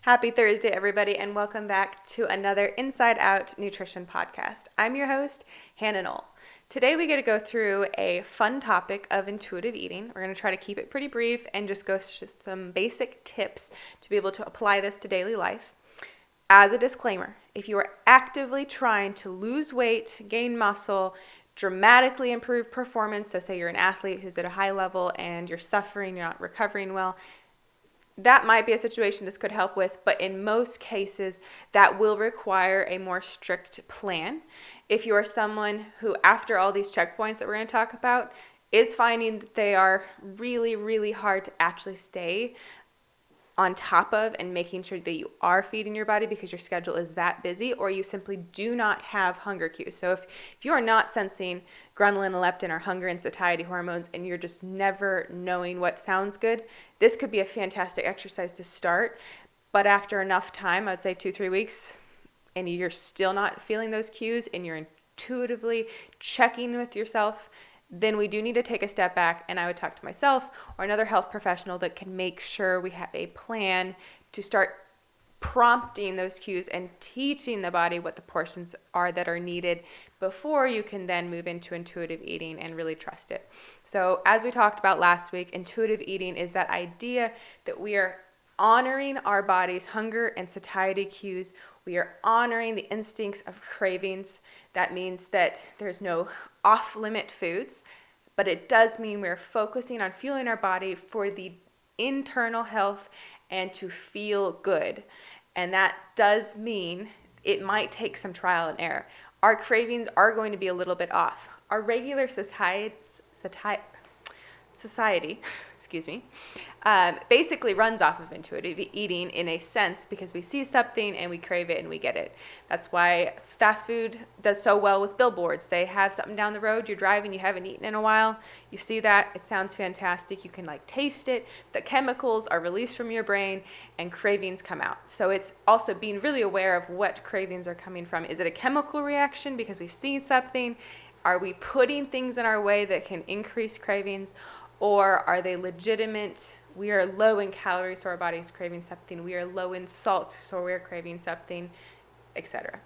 Happy Thursday, everybody, and welcome back to another Inside Out Nutrition podcast. I'm your host, Hannah Knoll. Today, we get to go through a fun topic of intuitive eating. We're going to try to keep it pretty brief and just go through some basic tips to be able to apply this to daily life. As a disclaimer, if you are actively trying to lose weight, gain muscle, dramatically improve performance, so say you're an athlete who's at a high level and you're suffering, you're not recovering well, that might be a situation this could help with, but in most cases, that will require a more strict plan. If you are someone who, after all these checkpoints that we're going to talk about, is finding that they are really, really hard to actually stay on top of and making sure that you are feeding your body because your schedule is that busy, or you simply do not have hunger cues. So if you are not sensing ghrelin, leptin, or hunger and satiety hormones, and you're just never knowing what sounds good, this could be a fantastic exercise to start. But after enough time, I'd say 2-3 weeks, and you're still not feeling those cues and you're intuitively checking with yourself, then we do need to take a step back, and I would talk to myself or another health professional that can make sure we have a plan to start prompting those cues and teaching the body what the portions are that are needed before you can then move into intuitive eating and really trust it. So as we talked about last week, intuitive eating is that idea that we are honoring our body's hunger and satiety cues. We are honoring the instincts of cravings. That means that there's no off-limit foods, but it does mean we're focusing on fueling our body for the internal health and to feel good. And that does mean it might take some trial and error. Our cravings are going to be a little bit off. Our regular society basically runs off of intuitive eating in a sense because we see something and we crave it and we get it. That's why fast food does so well with billboards. They have something down the road, you're driving, you haven't eaten in a while, you see that, it sounds fantastic, you can taste it, the chemicals are released from your brain and cravings come out. So it's also being really aware of what cravings are coming from. Is it a chemical reaction because we see something? Are we putting things in our way that can increase cravings? Or are they legitimate? We are low in calories, so our body is craving something. We are low in salt, so we're craving something, etc.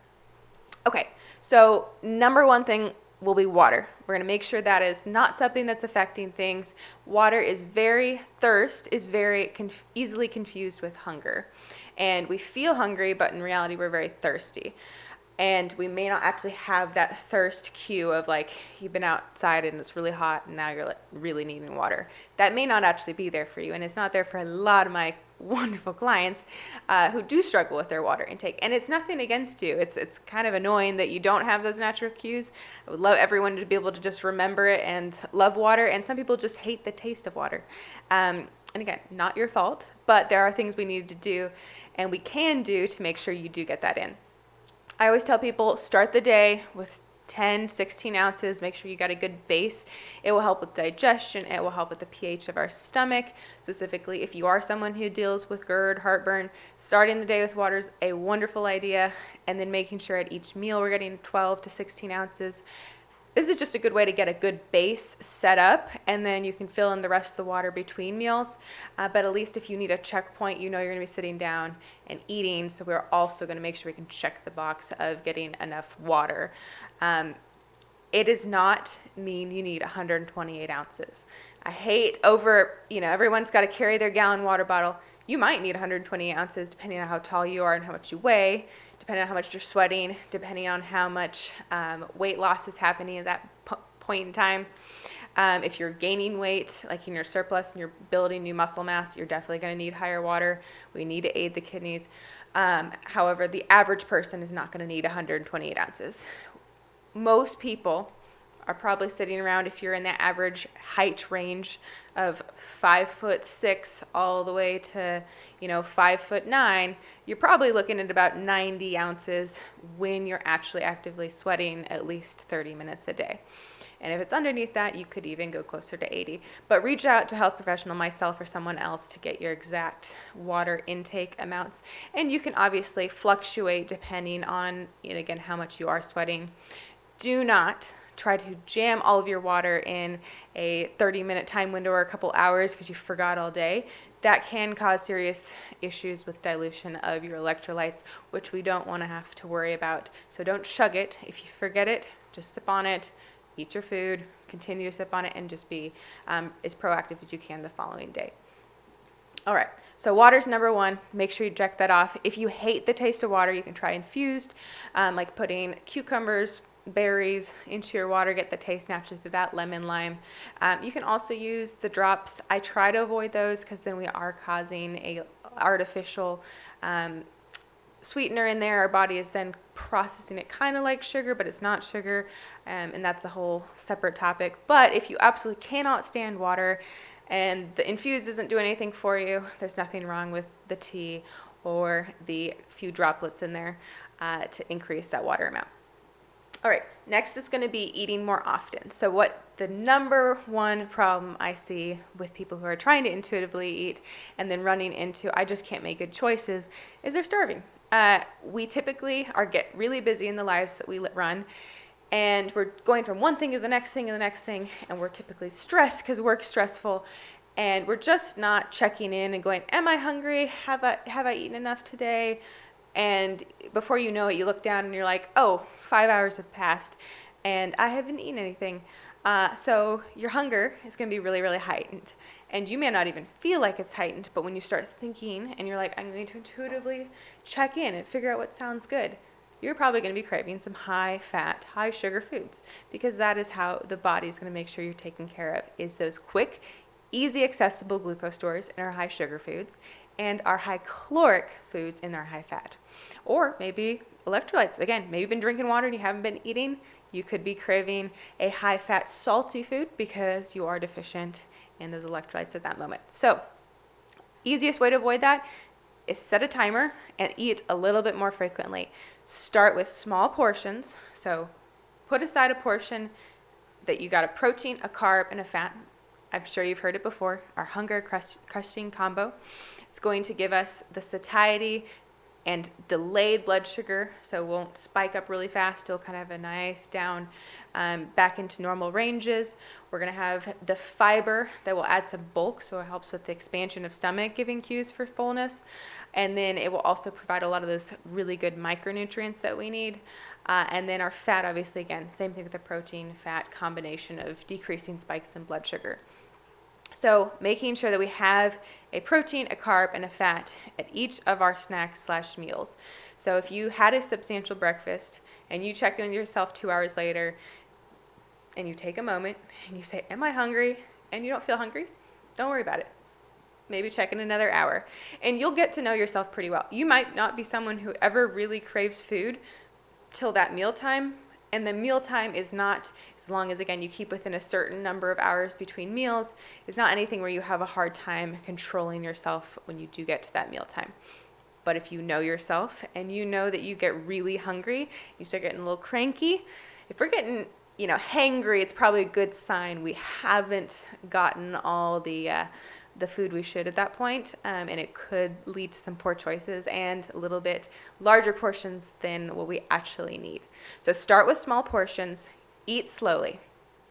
Okay, so number one thing will be water. We're going to make sure that is not something that's affecting things. Thirst is very easily confused with hunger. And we feel hungry, but in reality, we're very thirsty. And we may not actually have that thirst cue of you've been outside and it's really hot and now you're really needing water. That may not actually be there for you, and it's not there for a lot of my wonderful clients who do struggle with their water intake. And it's nothing against you. It's kind of annoying that you don't have those natural cues. I would love everyone to be able to just remember it and love water, and some people just hate the taste of water. And again, not your fault, but there are things we need to do and we can do to make sure you do get that in. I always tell people, start the day with 10, 16 ounces. Make sure you got a good base. It will help with digestion. It will help with the pH of our stomach. Specifically, if you are someone who deals with GERD, heartburn, starting the day with water is a wonderful idea. And then making sure at each meal we're getting 12 to 16 ounces. This is just a good way to get a good base set up, and then you can fill in the rest of the water between meals. But at least if you need a checkpoint, you know you're going to be sitting down and eating, so we're also going to make sure we can check the box of getting enough water. It does not mean you need 128 ounces. I hate everyone's got to carry their gallon water bottle. You might need 120 ounces depending on how tall you are and how much you weigh, depending on how much you're sweating, depending on how much weight loss is happening at that point in time. If you're gaining weight, like in your surplus and you're building new muscle mass, you're definitely going to need higher water. We need to aid the kidneys. However, the average person is not going to need 128 ounces. Most people are probably sitting around, if you're in that average height range of 5'6" all the way to 5'9", you're probably looking at about 90 ounces when you're actually actively sweating at least 30 minutes a day. And if it's underneath that, you could even go closer to 80. But reach out to a health professional, myself or someone else, to get your exact water intake amounts. And you can obviously fluctuate depending on, again, how much you are sweating. Do not try to jam all of your water in a 30-minute time window or a couple hours because you forgot all day. that can cause serious issues with dilution of your electrolytes, which we don't want to have to worry about. So don't chug it. If you forget it, just sip on it, eat your food, continue to sip on it, and just be as proactive as you can the following day. All right, so water's number one. Make sure you check that off. If you hate the taste of water, you can try infused, like putting cucumbers, berries into your water, get the taste naturally through that, lemon, lime. You can also use the drops. I try to avoid those because then we are causing a artificial sweetener in there. Our body is then processing it kind of like sugar, but it's not sugar, and that's a whole separate topic. But if you absolutely cannot stand water and the infused isn't doing anything for you, there's nothing wrong with the tea or the few droplets in there to increase that water amount. All right, next is going to be eating more often. So what the number one problem I see with people who are trying to intuitively eat and then running into, I just can't make good choices, is they're starving. We typically get really busy in the lives that we run, and we're going from one thing to the next thing and the next thing, and we're typically stressed because work's stressful, and we're just not checking in and going, am I hungry? Have I eaten enough today? And before you know it, you look down and you're like, oh, 5 hours have passed and I haven't eaten anything. So your hunger is going to be really, really heightened. And you may not even feel like it's heightened, but when you start thinking and you're like, I'm going to intuitively check in and figure out what sounds good, you're probably going to be craving some high fat, high sugar foods, because that is how the body is going to make sure you're taken care of, is those quick, easy, accessible glucose stores in our high sugar foods and our high caloric foods in our high fat. Or maybe electrolytes. Again, maybe you've been drinking water and you haven't been eating. You could be craving a high fat, salty food because you are deficient in those electrolytes at that moment. So, easiest way to avoid that is set a timer and eat a little bit more frequently. Start with small portions. So, put aside a portion that you got a protein, a carb, and a fat. I'm sure you've heard it before, our hunger crushing combo. It's going to give us the satiety and delayed blood sugar, so it won't spike up really fast. It'll kind of have a nice down back into normal ranges. We're going to have the fiber that will add some bulk, so it helps with the expansion of stomach, giving cues for fullness. And then it will also provide a lot of those really good micronutrients that we need. And then our fat, obviously, again, same thing with the protein, fat combination of decreasing spikes in blood sugar. So making sure that we have a protein, a carb, and a fat at each of our snacks/meals. So if you had a substantial breakfast and you check in with yourself 2 hours later and you take a moment and you say, am I hungry? And you don't feel hungry, don't worry about it. Maybe check in another hour. And you'll get to know yourself pretty well. You might not be someone who ever really craves food till that mealtime. And the mealtime is not, as long as, again, you keep within a certain number of hours between meals, it's not anything where you have a hard time controlling yourself when you do get to that mealtime. But if you know yourself and you know that you get really hungry, you start getting a little cranky. If we're getting, hangry, it's probably a good sign we haven't gotten all the food we should at that point, and it could lead to some poor choices and a little bit larger portions than what we actually need. So start with small portions, eat slowly,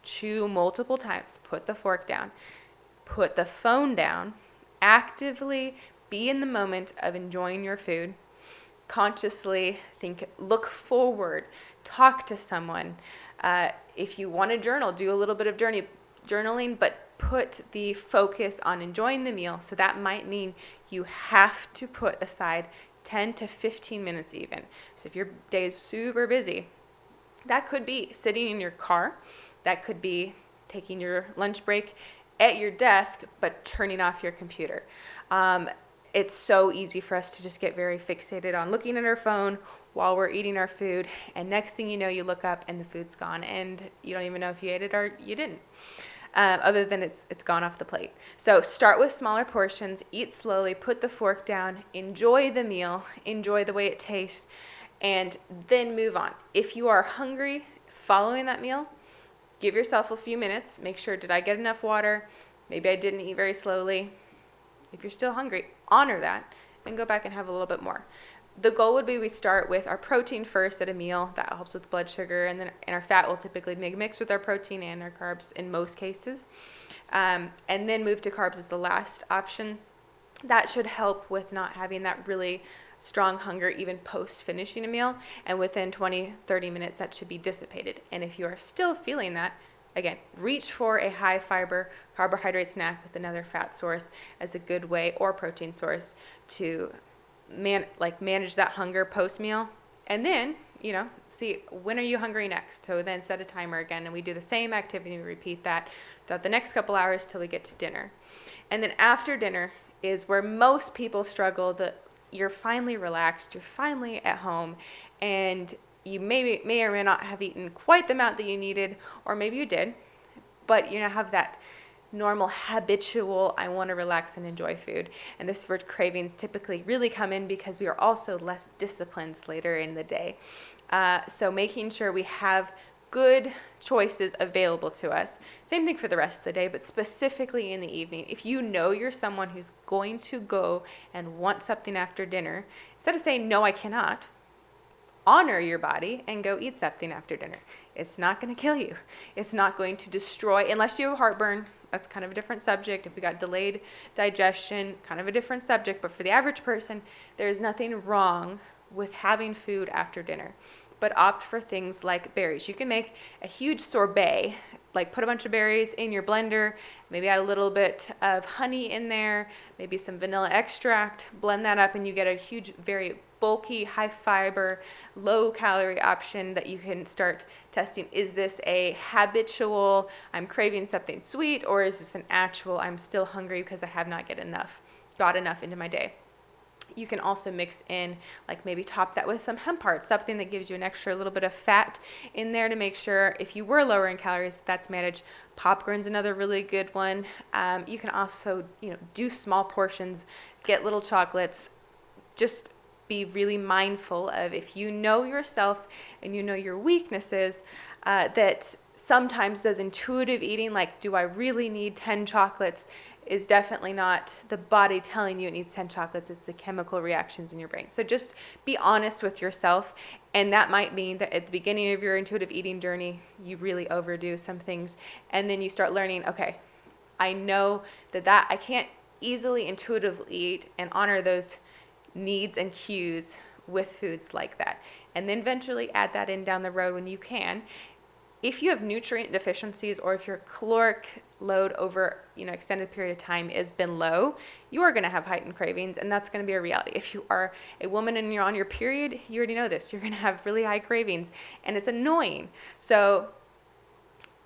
chew multiple times, put the fork down, put the phone down, actively be in the moment of enjoying your food, consciously look forward, talk to someone. If you want to journal, do a little bit of journaling, but put the focus on enjoying the meal. So that might mean you have to put aside 10 to 15 minutes even. So if your day is super busy, that could be sitting in your car. That could be taking your lunch break at your desk, but turning off your computer. It's so easy for us to just get very fixated on looking at our phone while we're eating our food. And next thing you know, you look up and the food's gone and you don't even know if you ate it or you didn't. Other than it's gone off the plate. So start with smaller portions, eat slowly, put the fork down, enjoy the meal, enjoy the way it tastes, and then move on. If you are hungry following that meal, give yourself a few minutes. Make sure, did I get enough water? Maybe I didn't eat very slowly. If you're still hungry, honor that and go back and have a little bit more. The goal would be we start with our protein first at a meal. That helps with blood sugar, and our fat will typically mix with our protein and our carbs in most cases. And then move to carbs as the last option. That should help with not having that really strong hunger even post finishing a meal, and within 20-30 minutes that should be dissipated. And if you are still feeling that, again, reach for a high fiber carbohydrate snack with another fat source as a good way, or protein source, to manage that hunger post meal. And then see, when are you hungry next? So then set a timer again, and we do the same activity. We repeat that throughout the next couple hours till we get to dinner. And then after dinner is where most people struggle. You're finally relaxed, you're finally at home, and you may or may not have eaten quite the amount that you needed, or maybe you did, but you have that normal habitual, I want to relax and enjoy food. And this is where cravings typically really come in, because we are also less disciplined later in the day. So making sure we have good choices available to us. Same thing for the rest of the day, but specifically in the evening. If you know you're someone who's going to go and want something after dinner, instead of saying, no, I cannot, honor your body and go eat something after dinner. It's not going to kill you. It's not going to destroy, unless you have heartburn. That's kind of a different subject. If we got delayed digestion, kind of a different subject. But for the average person, there's nothing wrong with having food after dinner. But opt for things like berries. You can make a huge sorbet, like put a bunch of berries in your blender, maybe add a little bit of honey in there, maybe some vanilla extract, blend that up, and you get a huge, very bulky, high fiber, low calorie option that you can start testing. Is this a habitual, I'm craving something sweet, or is this an actual, I'm still hungry because I have not got enough into my day? You can also mix in, like maybe top that with some hemp hearts, something that gives you an extra little bit of fat in there to make sure if you were lower in calories, that's managed. Popcorn's another really good one. You can also, do small portions, get little chocolates. Just be really mindful of, if you know yourself and you know your weaknesses, that sometimes does intuitive eating, like, do I really need 10 chocolates, is definitely not the body telling you it needs 10 chocolates. It's the chemical reactions in your brain. So just be honest with yourself. And that might mean that at the beginning of your intuitive eating journey, you really overdo some things. And then you start learning, okay, I know that I can't easily intuitively eat, and honor those needs and cues with foods like that. And then eventually add that in down the road when you can. If you have nutrient deficiencies, or if your caloric load over extended period of time has been low, you are going to have heightened cravings, and that's going to be a reality. If you are a woman and you're on your period, you already know this. You're going to have really high cravings, and it's annoying. So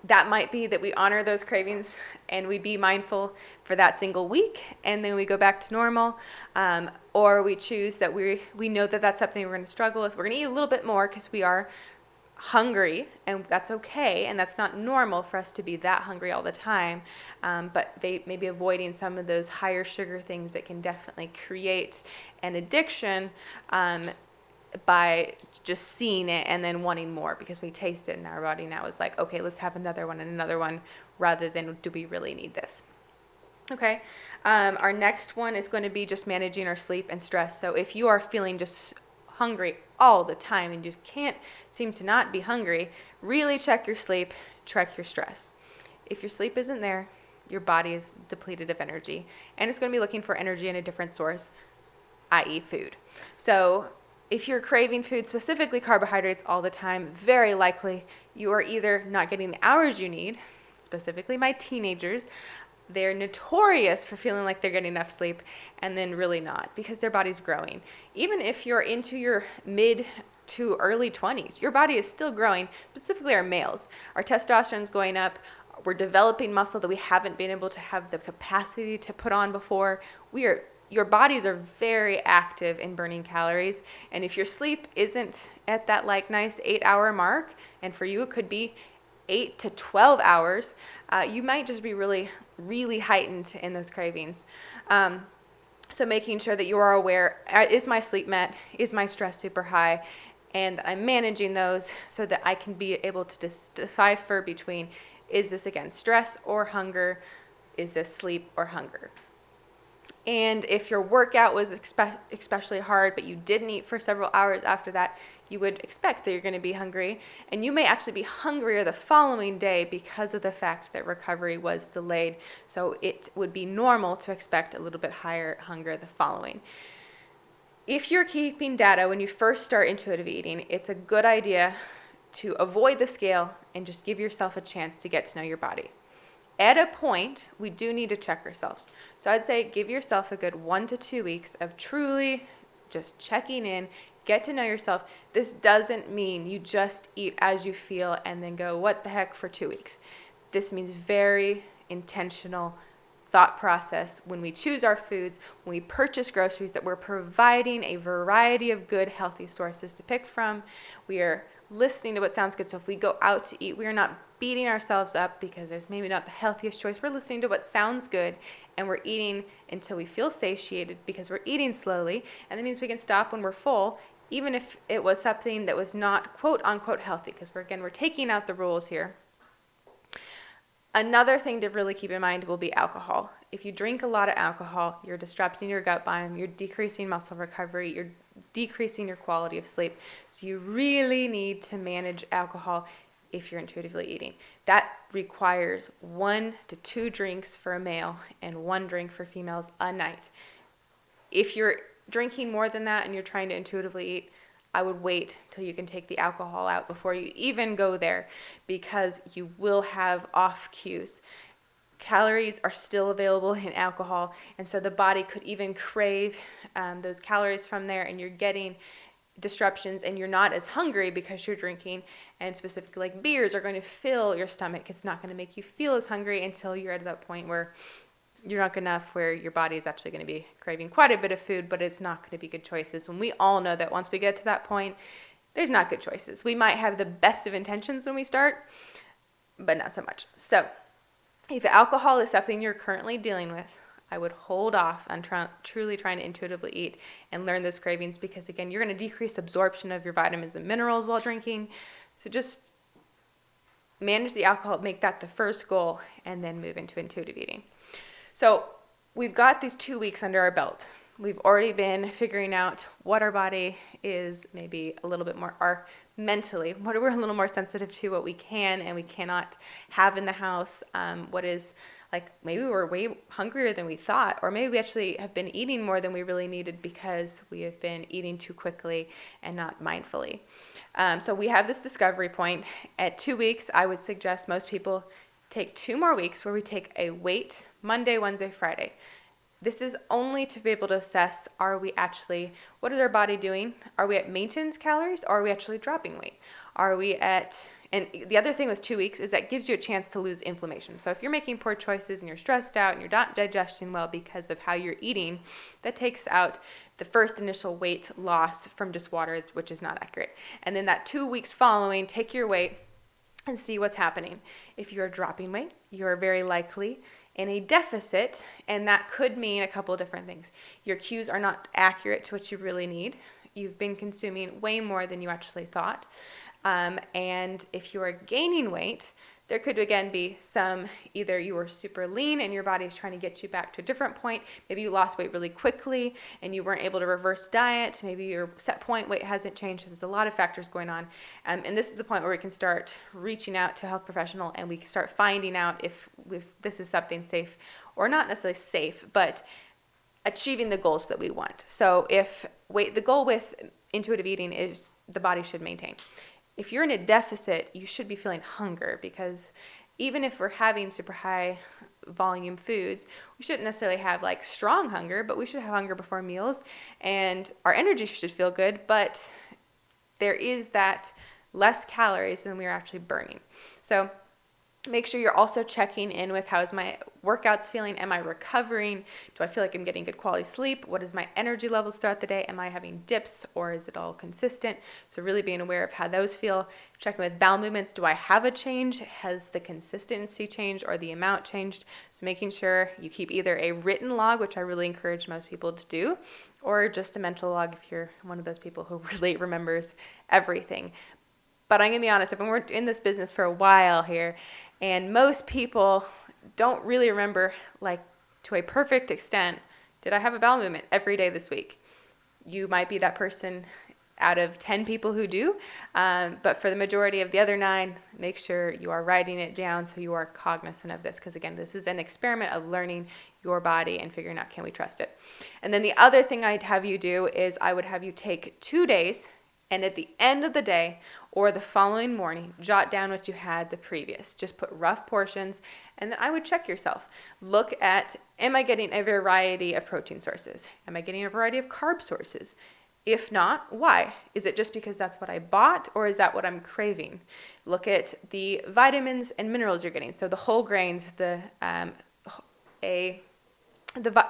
that might be that we honor those cravings and we be mindful for that single week, and then we go back to normal. Or we choose that we know that that's something we're going to struggle with. We're going to eat a little bit more because we are hungry, and that's okay, and that's not normal for us to be that hungry all the time, but maybe avoiding some of those higher sugar things that can definitely create an addiction, by just seeing it and then wanting more because we taste it in our body. Now is like, okay, let's have another one and another one, rather than, do we really need this? Okay. Our next one is going to be just managing our sleep and stress. So if you are feeling just hungry all the time and just can't seem to not be hungry, really check your sleep, check your stress. If your sleep isn't there, your body is depleted of energy, and it's going to be looking for energy in a different source, i.e. food. So if you're craving food, specifically carbohydrates all the time, very likely you are either not getting the hours you need, specifically my teenagers. They're notorious for feeling like they're getting enough sleep, and then really not, because their body's growing. Even if you're into your mid to early 20s, your body is still growing, specifically our males. Our testosterone's going up. We're developing muscle that we haven't been able to have the capacity to put on before. Your bodies are very active in burning calories, and if your sleep isn't at that nice 8-hour mark, and for you it could be 8 to 12 hours, you might just be really, really heightened in those cravings. So making sure that you are aware, is my sleep met? Is my stress super high? And I'm managing those so that I can be able to decipher between, is this again stress or hunger? Is this sleep or hunger? And if your workout was especially hard, but you didn't eat for several hours after that, you would expect that you're going to be hungry. And you may actually be hungrier the following day because of the fact that recovery was delayed. So it would be normal to expect a little bit higher hunger the following. If you're keeping data when you first start intuitive eating, it's a good idea to avoid the scale and just give yourself a chance to get to know your body. At a point, we do need to check ourselves. So I'd say give yourself a good 1 to 2 weeks of truly just checking in, get to know yourself. This doesn't mean you just eat as you feel and then go, what the heck, for 2 weeks. This means very intentional thought process when we choose our foods, when we purchase groceries, that we're providing a variety of good, healthy sources to pick from. We are listening to what sounds good. So if we go out to eat, we are not beating ourselves up because there's maybe not the healthiest choice. We're listening to what sounds good, and we're eating until we feel satiated because we're eating slowly. And that means we can stop when we're full, even if it was something that was not quote unquote healthy, because we're taking out the rules here. Another thing to really keep in mind will be alcohol. If you drink a lot of alcohol, you're disrupting your gut biome, you're decreasing muscle recovery, you're decreasing your quality of sleep. So you really need to manage alcohol if you're intuitively eating. That requires 1 to 2 drinks for a male and 1 drink for females a night. If you're drinking more than that and you're trying to intuitively eat, I would wait till you can take the alcohol out before you even go there, because you will have off cues. Calories are still available in alcohol, and so the body could even crave those calories from there, and you're getting disruptions, and you're not as hungry because you're drinking. And specifically, like beers are going to fill your stomach. It's not going to make you feel as hungry until you're at that point where you're not good enough, where your body is actually going to be craving quite a bit of food, but it's not going to be good choices. When we all know that once we get to that point, there's not good choices. We might have the best of intentions when we start, but not so much. So if alcohol is something you're currently dealing with, I would hold off on truly trying to intuitively eat and learn those cravings, because again, you're going to decrease absorption of your vitamins and minerals while drinking. So just manage the alcohol, make that the first goal, and then move into intuitive eating. So we've got these 2 weeks under our belt. We've already been figuring out what our body is, maybe a little bit more, mentally, what we're a little more sensitive to, what we can and we cannot have in the house, what is, like, maybe we're way hungrier than we thought, or maybe we actually have been eating more than we really needed because we have been eating too quickly and not mindfully. So we have this discovery point. At 2 weeks, I would suggest most people take 2 more weeks where we take a weight Monday, Wednesday, Friday. This is only to be able to assess, what is our body doing? Are we at maintenance calories, or are we actually dropping weight? And the other thing with 2 weeks is that gives you a chance to lose inflammation. So if you're making poor choices and you're stressed out and you're not digesting well because of how you're eating, that takes out the first initial weight loss from just water, which is not accurate. And then that 2 weeks following, take your weight and see what's happening. If you're dropping weight, you're very likely in a deficit, and that could mean a couple of different things. Your cues are not accurate to what you really need. You've been consuming way more than you actually thought. And if you are gaining weight, there could again be either you were super lean and your body is trying to get you back to a different point. Maybe you lost weight really quickly and you weren't able to reverse diet. Maybe your set point weight hasn't changed. There's a lot of factors going on. And this is the point where we can start reaching out to a health professional, and we can start finding out if this is something safe, or not necessarily safe, but achieving the goals that we want. So the goal with intuitive eating is the body should maintain. If you're in a deficit, you should be feeling hunger, because even if we're having super high volume foods, we shouldn't necessarily have like strong hunger, but we should have hunger before meals, and our energy should feel good, but there is that less calories than we're actually burning. So make sure you're also checking in with, how is my workouts feeling? Am I recovering? Do I feel like I'm getting good quality sleep? What is my energy levels throughout the day? Am I having dips, or is it all consistent? So really being aware of how those feel. Checking with bowel movements. Do I have a change? Has the consistency changed or the amount changed? So making sure you keep either a written log, which I really encourage most people to do, or just a mental log if you're one of those people who really remembers everything. But I'm going to be honest, I've been in this business for a while here, and most people don't really remember, like, to a perfect extent, Did I have a bowel movement every day this week? You might be that person out of 10 people who do, but for the majority of the other 9, make sure you are writing it down so you are cognizant of this, because again, this is an experiment of learning your body and figuring out, can we trust it? And then the other thing I'd have you do is I would have you take 2 days, and at the end of the day or the following morning, jot down what you had the previous. Just put rough portions, and then I would check yourself. Look at, am I getting a variety of protein sources? Am I getting a variety of carb sources? If not, why? Is it just because that's what I bought, or is that what I'm craving? Look at the vitamins and minerals you're getting. So the whole grains, the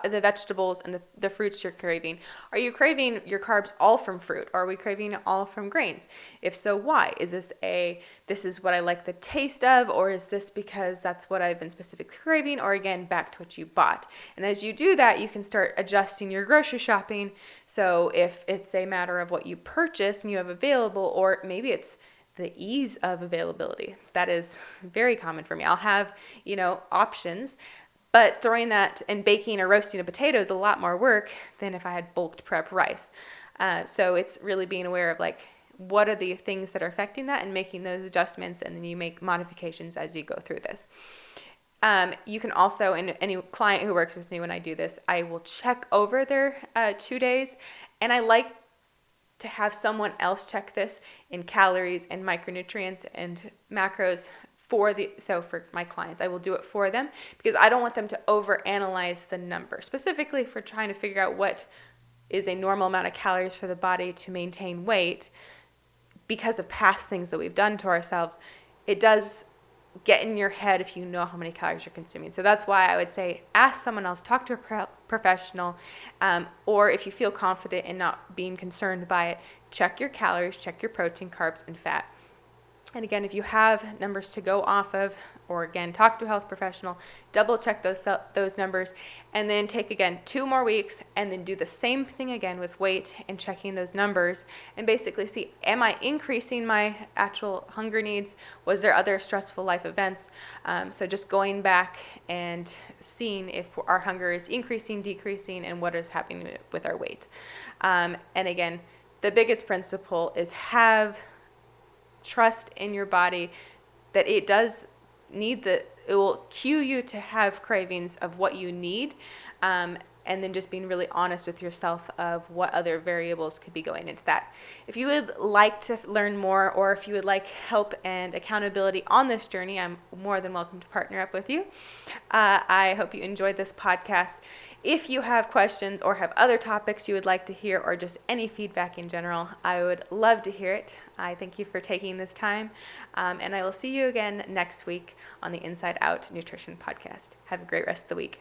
vegetables and the fruits you're craving. Are you craving your carbs all from fruit? Or are we craving it all from grains? If so, why? Is this this is what I like the taste of, or is this because that's what I've been specifically craving, or again, back to what you bought? And as you do that, you can start adjusting your grocery shopping. So if it's a matter of what you purchase and you have available, or maybe it's the ease of availability. That is very common for me. I'll have, options. But throwing that and baking or roasting a potato is a lot more work than if I had bulked prep rice. So it's really being aware of what are the things that are affecting that and making those adjustments, and then you make modifications as you go through this. You can also, and any client who works with me when I do this, I will check over their 2 days, and I like to have someone else check this in calories and micronutrients and macros. For my clients, I will do it for them, because I don't want them to overanalyze the number. Specifically, if we're trying to figure out what is a normal amount of calories for the body to maintain weight, because of past things that we've done to ourselves, it does get in your head if you know how many calories you're consuming. So that's why I would say ask someone else, talk to a professional, or if you feel confident in not being concerned by it, check your calories, check your protein, carbs, and fat. And again, if you have numbers to go off of, or again, talk to a health professional, double check those numbers, and then take again 2 more weeks, and then do the same thing again with weight and checking those numbers, and basically see, am I increasing my actual hunger needs? Was there other stressful life events? So just going back and seeing if our hunger is increasing, decreasing, and what is happening with our weight. And again, the biggest principle is have trust in your body that it does need it will cue you to have cravings of what you need, and then just being really honest with yourself of what other variables could be going into that. If you would like to learn more, or if you would like help and accountability on this journey, I'm more than welcome to partner up with you. I hope you enjoyed this podcast. If you have questions or have other topics you would like to hear, or just any feedback in general, I would love to hear it. I thank you for taking this time, and I will see you again next week on the Inside Out Nutrition Podcast. Have a great rest of the week.